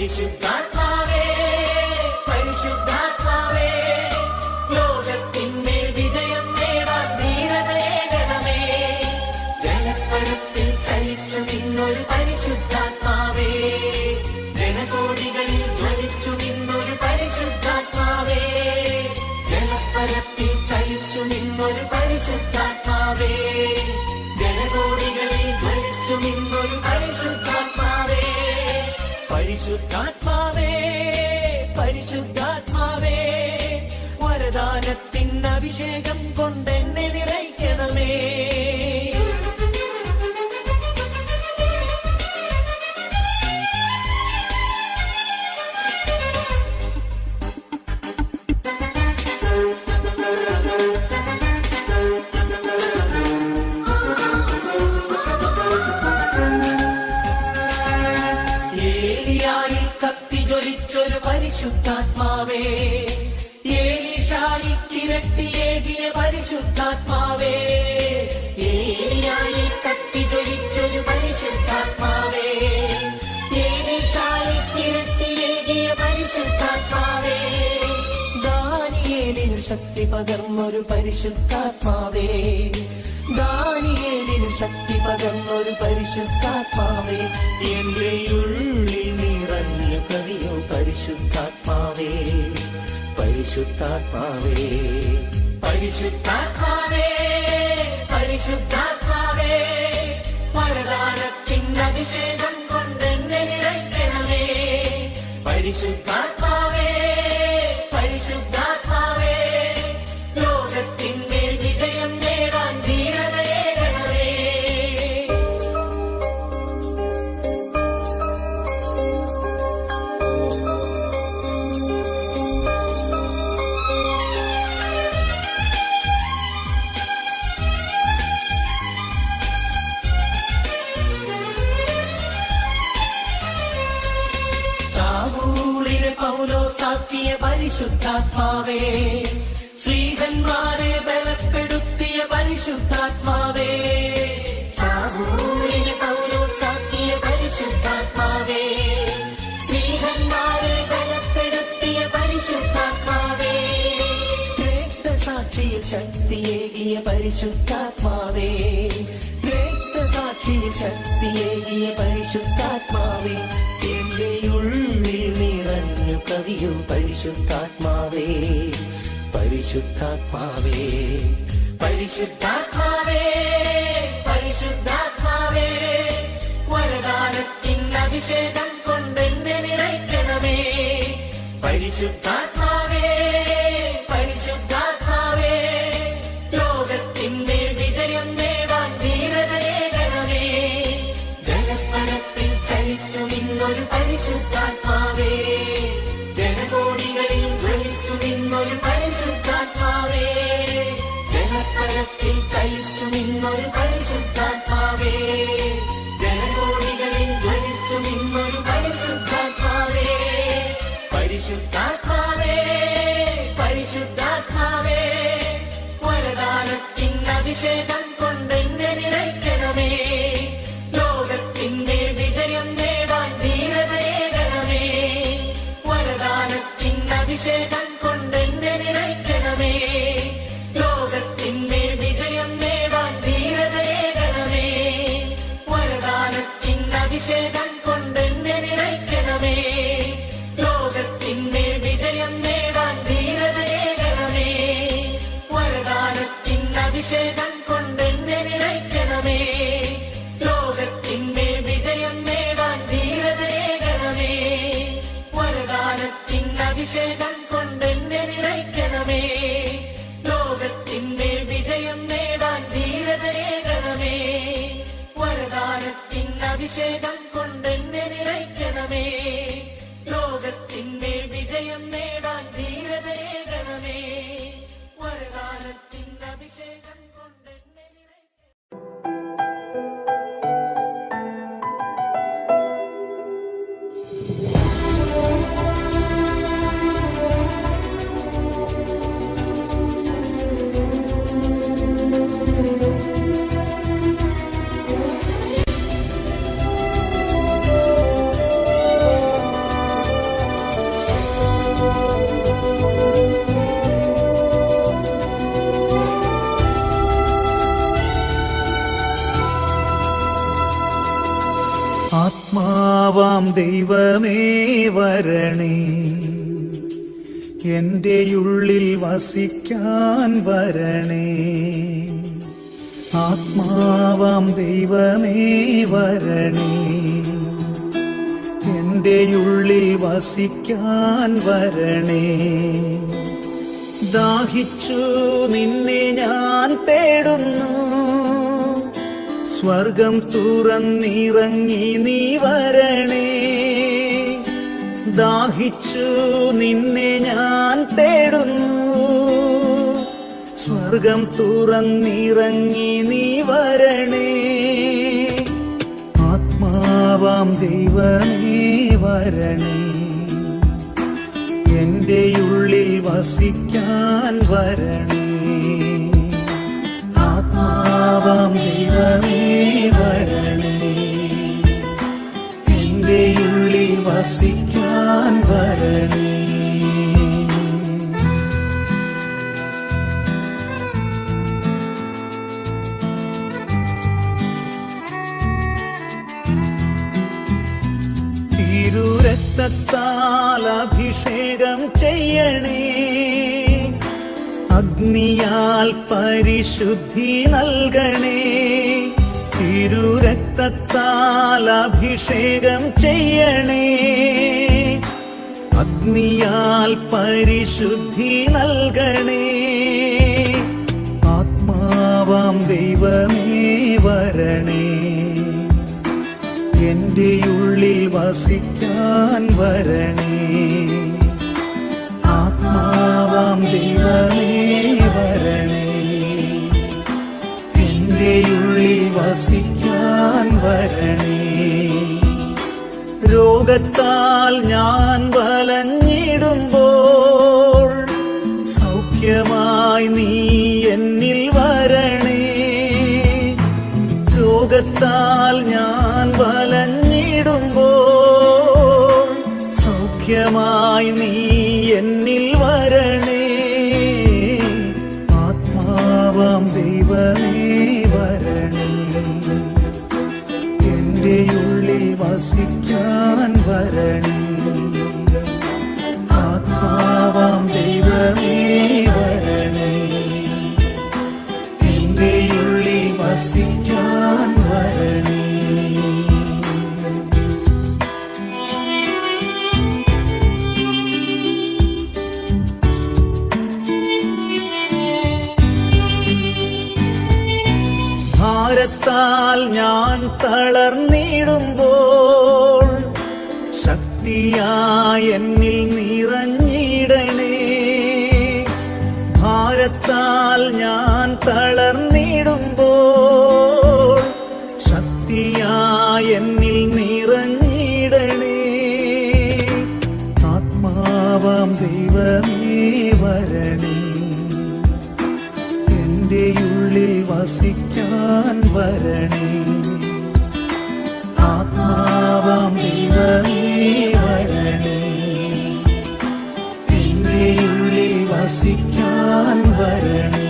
പരിശുദ്ധാത്മാവേ പരിശുദ്ധാത്മാവേ ലോകത്തിന്മേൽ വിജയം നേടാൻ ധീരതയേകണമേ. ജലപ്പരപ്പിൽ ചലിച്ചു നിന്നൊരു പരിശുദ്ധാത്മാവേ, ജനകോടികളിൽ ജ്വലിച്ചു നിന്നൊരു പരിശുദ്ധാത്മാവേ, ജലപ്പരപ്പിൽ ചലിച്ചു നിന്നൊരു പരിശുദ്ധാത്മാവേ, ജനകോടികളിൽ ജ്വലിച്ചു നിന്നൊരു പരിശുദ്ധാത്മാവേ. പരിശുദ്ധാത്മാവേ പരിശുദ്ധാത്മാവേ വരദാനത്തിൻ അഭിഷേകം കൊണ്ടെന്നെ നിറയ്ക്കണമേ. ജ്വലിച്ചൊരു പരിശുദ്ധാത്മാവേ, ഏലീശായിക്കിരട്ടിയേകിയ പരിശുദ്ധാത്മാവേ, ഏലിയായിൽ കത്തി ജ്വലിച്ചൊരു പരിശുദ്ധാത്മാവേ, ഏലീശായിക്കിരട്ടിയേകിയ പരിശുദ്ധാത്മാവേ, ദാനിയേലിനു ശക്തി പകർന്നൊരു പരിശുദ്ധാത്മാവേ, ദാനിയേലിനു ശക്തി പകർന്നൊരു പരിശുദ്ധാത്മാവേ, എന്റെ ഉള്ളിൽ നിറഞ്ഞു കവിയോ പരിശുദ്ധാത്മാവേ പരിശുദ്ധാത്മാവേ. പരിശുദ്ധാത്മാവേ പരിശുദ്ധാത്മാവേ വരദാനത്തിൻ അഭിഷേകം കൊണ്ടെന്നെ നിറയ്ക്കണമേ. പരിശുദ്ധാത്മാവേ പരിശുദ്ധാത്മാവേ ലോകത്തിന്മേൽ വിജയം നേടാൻ ധീരതയേകണമേ. ചാവൂളിനെ പൗലോസാക്കിയ പരിശുദ്ധാത്മാവേ, ശ്രീഹന്മാരെ ബലപ്പെടുത്തിയ പരിശുദ്ധാത്മാവേ, ചാവൂളിനെ പൗലോസാക്കിയ പരിശുദ്ധാത്മാവേ, ശ്രീഹന്മാരെ ബലപ്പെടുത്തിയ പരിശുദ്ധാത്മാവേ, രക്തസാക്ഷിയിൽ ശക്തിയേകിയ പരിശുദ്ധാത്മാവേ, രക്തസാക്ഷിയിൽ ശക്തിയേകിയ പരിശുദ്ധാത്മാവേ, എന്റെ ഉള്ളിൽ നിറഞ്ഞു കവിയോ പരിശുദ്ധാത്മാവേ പരിശുദ്ധാത്മാവേ. പരിശുദ്ധാത്മാവേ പരിശുദ്ധാത്മാവേ വരദാനത്തിൻ അഭിഷേകം കൊണ്ടെന്നെ നിറയ്ക്കണമേ. പരിശുദ്ധാത്മാവേ പരിശുദ്ധാത്മാവേ ലോകത്തിന്മേൽ വിജയം നേടാൻ ധീരതയേകണമേ. ജലപ്പരപ്പിൽ ചലിച്ചു നിന്നൊരു പരിശുദ്ധാത്മാവേ, ജനകോടികളിൽ ജ്വലിച്ചു നിന്നൊരു പരിശുദ്ധാത്മാവേ, ജലപ്പരപ്പിൽ ചലിച്ചു നിന്നൊരു പരിശുദ്ധാത്മാവേ, ജനകോടികളിൽ ജ്വലിച്ചു നിന്നൊരു പരിശുദ്ധാത്മാവേ. പരിശുദ്ധാത്മാവേ പരിശുദ്ധാത്മാവേ വരദാനത്തിൻ അഭിഷേകം കൊണ്ടെന്നെ നിറയ്ക്കണമേ. ലോകത്തിന്മേൽ വിജയം നേടാൻ ധീരതയേകണമേ. വരദാനത്തിൻ അഭിഷേകം കൊണ്ടെന്നെ നിറയ്ക്കണമേ. ലോകത്തിന്മേൽ വിജയം നേടാൻ ധീരതയേകണമേ. വരദാനത്തിൻ അഭിഷേകം കൊണ്ടെന്നെ നിറയ്ക്കണമേ. ലോകത്തിന്മേൽ വിജയം നേടാൻ ധീരതയേകണമേ. വരദാനത്തിൻ അഭിഷേകം കൊണ്ടെന്നെ നിറയ്ക്കണമേ. ലോകത്തിന്മേൽ വിജയം നേടാൻ ധീരതയേകണമേ. വരദാനത്തിൻ അഭിഷേകം കൊണ്ടെന്നെ നിറയ്ക്കണമേ. ലോകത്തിന്മേൽ വിജയം നേടാൻ ധീരതയേകണമേ. വരദാനത്തിൻ അഭിഷേകം കൊണ്ടെന്നെ നിറയ്ക്കണമേ. ലോകത്തിന്മേൽ വിജയം നേടാൻ ധീരതയേകണമേ. വരദാനത്തിൻ അഭിഷേകം കൊണ്ടെന്നെ ആത്മാവാം ദൈവമേ വരണേ, എൻ്റെ ഉള്ളിൽ വസിക്കാൻ വരണേ. ആത്മാവാം ദൈവമേ വരണേ, എൻ്റെ ഉള്ളിൽ വസിക്കാൻ വരണേ. ദാഹിച്ചു നിന്നെ ഞാൻ തേടുന്നു, സ്വർഗം തുറന്നിറങ്ങി നീ വരണേ. ദാഹിച്ചു നിന്നെ ഞാൻ തേടുന്നു, സ്വർഗം തുറന്നിറങ്ങി നീ വരണേ. ആത്മാവാം ദൈവമേ വരണേ, എൻ്റെ ഉള്ളിൽ വസിക്കാൻ വരണേ. ആത്മാവാം ദൈവമേ വരണേ, എൻ്റെ ഉള്ളിൽ വസിക്കാൻ വരണേ. തിരുരക്തത്താൽ അഭിഷേകം ചെയ്യണേ, അഗ്നിയാൽ പരിശുദ്ധി നൽകണേ. തിരുരക്തത്താൽ അഭിഷേകം ചെയ്യണേ, അഗ്നിയാൽ പരിശുദ്ധി നൽകണേ. ആത്മാവാം ദൈവമേ വരണേ, എൻ്റെ ഉള്ളിൽ വസിക്കാൻ വരണേ. ആത്മാവാം ദൈവമേ വരണേ, എൻ്റെ ഉള്ളിൽ വസിക്കാൻ വരണേ. രോഗത്താൽ ഞാൻ വലഞ്ഞിടുമ്പോൾ സൗഖ്യമായി നീ എന്നിൽ വരണേ. രോഗത്താൽ ഞാൻ വലഞ്ഞിടുമ്പോൾ സൗഖ്യമായി നീ എന്നിൽ വരണേ. ആത്മാവാം ദൈവമേ വരണേ, എൻ്റെ ഉള്ളിൽ വസിക്കാൻ വരണേ. ആത്മാവാം ദൈവമേ വരണേ, എൻ്റെ ഉള്ളിൽ വസിക്കാൻ വരണേ. ഭാരത്താൽ ഞാൻ തളർന്നിടുമ്പോൾ ശക്തിയായി എന്നിൽ നിറഞ്ഞിടണേ. ഭാരത്താൽ ഞാൻ തളർന്നിടുമ്പോൾ ശക്തിയായി എന്നിൽ നിറഞ്ഞിടണേ. ആത്മാവാം ദൈവമേ വരണേ, എൻ്റെ ഉള്ളിൽ വസിക്കാൻ വരണേ. ആത്മാവാം ദൈവമേ വരണേ, എൻ്റെ ഉള്ളിൽ വസിക്കാൻ വരണേ.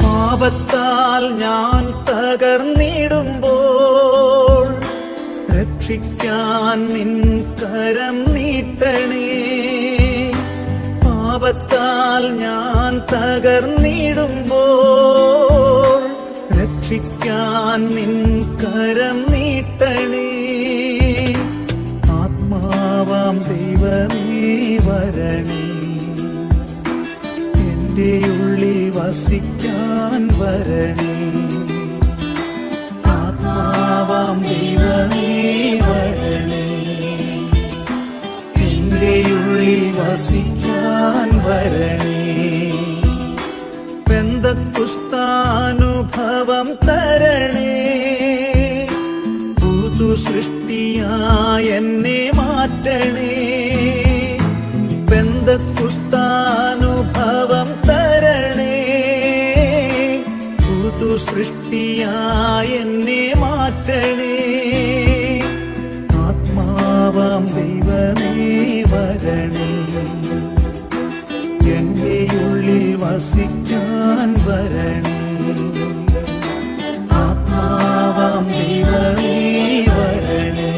പാപത്താൽ ഞാൻ തകർന്നിടുമ്പോൾ രക്ഷിക്കാൻ നിൻ കരം നീട്ടണേ. പാപത്താൽ ഞാൻ തകർന്നിടുമ്പോൾ രക്ഷിക്കാൻ നിൻ കരം നീട്ടണേ. ആത്മാവാം ദൈവമേ വരണേ, എൻ്റെ ഉള്ളിൽ വസിക്കാൻ വരണേ. ആത്മാവാം ദൈവമേ വരണേ, എൻ്റെ ഉള്ളിൽ വസിക്കാൻ വരണേ. പെന്തക്കുസ്താനുഭവം തരണേ, പുതു സൃഷ്ടിയായി എന്നെ മാറ്റണേ. പെന്തക്കുസ്താനുഭവം തരണേ, പുതു സൃഷ്ടിയായി എന്നെ മാറ്റണേ. ആത്മാവാം ദൈവമേ വരണേ, എന്റെ ഉള്ളിൽ വസിക്കാൻ വരണേ. ആത്മാവാം ദൈവമേ വരണേ,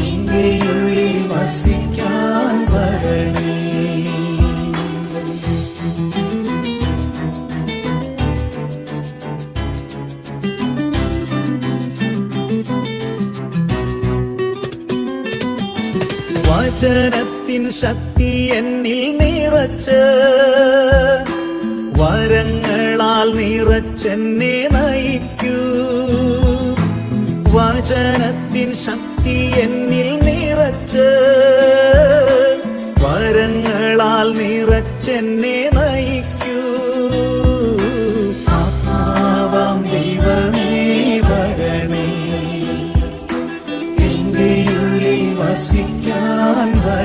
എന്റെ ഉള്ളിൽ വസിക്കാൻ വരണേ. വചനത്തിൻ ശക്തി എന്നിൽ നിറച്ച്, വരങ്ങളാൽ നിറച്ചെന്നെ നയിക്കൂ. വചനത്തിൻ ശക്തി എന്നിൽ നിറച്ച്, വരങ്ങളാൽ നിറച്ചെന്നെ നയിക്കൂ. ആത്മാവാം ദൈവമേ വരണേ, എന്റെ ഉള്ളിൽ വസിക്കാൻ വരണേ.